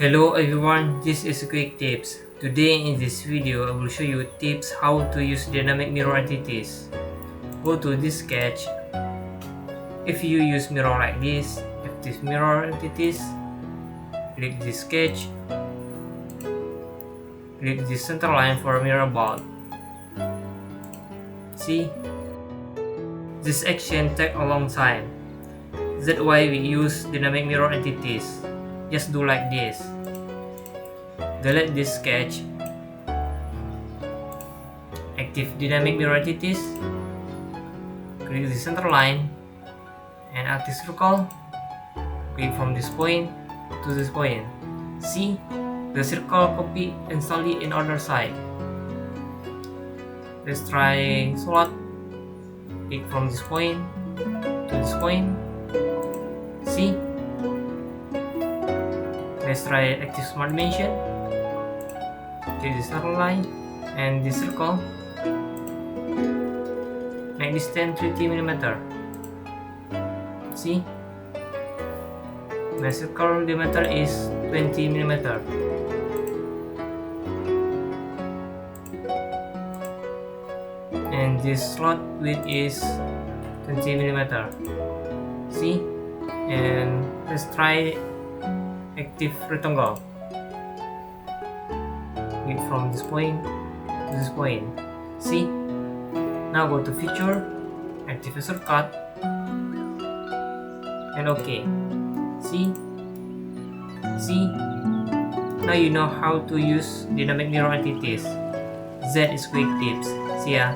Hello everyone, this is Quick Tips. Today in this video I will show you tips how to use dynamic mirror entities. Go to this sketch. If you use mirror like this, active mirror entities, click this sketch, click this center line for mirror bulb. See? This action takes a long time. That's why we use dynamic mirror entities. Just do like this. Delete this sketch. Active dynamic mirror entities. Click the center line and active circle. Click from this point to this point. See? The circle copy instantly in other side. Let's try slot. Click from this point to this point. See? Let's try active smart dimension. Click this center line and this circle. Make this 30 mm. See? My circle diameter is 20 mm. And this slot width is 20 mm. See? And let's try active rectangle. Click from this point to this point. See? Now go to feature, active shortcut, and OK. See? See? Now you know how to use dynamic mirror entities. That is Quick Tips. See ya.